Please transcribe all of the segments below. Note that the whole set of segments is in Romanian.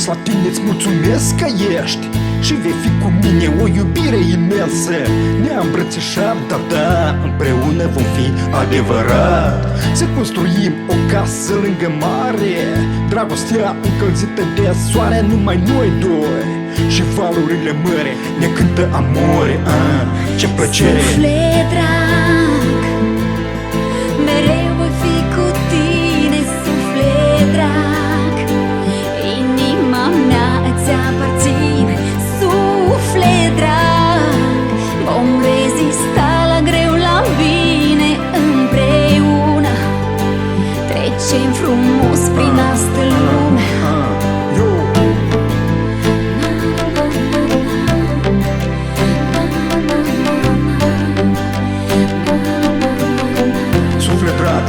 iubesc la tine, îți mulțumesc că ești și vei fi cu mine o iubire imensă. Ne-am îmbrățișat, da, împreună vom fi adevărat. Să construim o casă lângă mare, dragostea încălzită de soare, numai noi doi. Și valurile mări ne cântă amore, ce plăcere. Suflet drag, mereu voi fi cu tine, suflet drag. Inima mea îți aparține, suflet drag. Vom rezista la greu, la bine, împreună. Trecem frumos prin astă lume.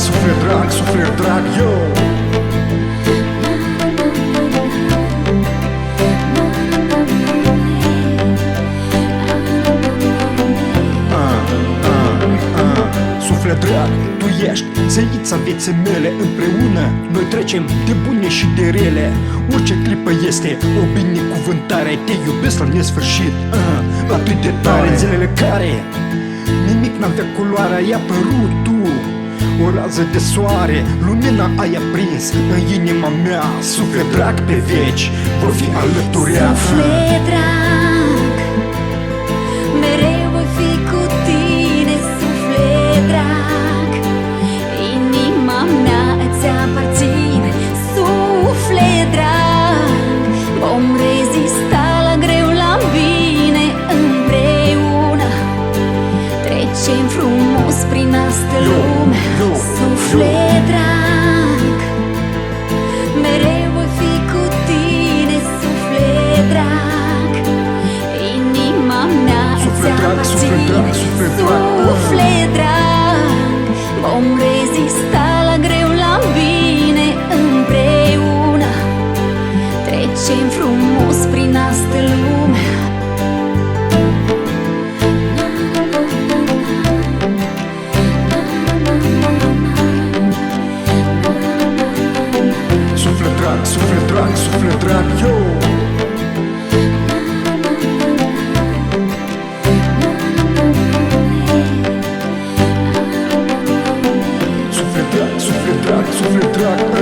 Suflet drag, suflet drag, yo. Suflet drag, tu ești zeița vieții mele. Împreună noi trecem de bune și de rele. Orice clipă este o binecuvântare. Te iubesc la nesfârșit, atât de tare. În zilele care nimic n-avea culoare, ai apărut tu, o rază de soare, lumina ai aprins în inima mea. Suflet drag, pe veci vor fi alături. Suflet drag, mereu voi fi cu tine, suflet drag. Inima mea îți aparține, suflet drag. Vom rezista la greu, la bine, împreună. Trecem frumos prin astă lume. Suflet drag, mereu voi fi cu tine, suflet drag. Inima mea îți aparține, suflet drag. Vom rezista la greu, la bine, împreună. Trecem frumos prin astă lume. Suflet drag, suflet drag, suflet drag, yo. Suflet drag, suflet drag, suflet drag.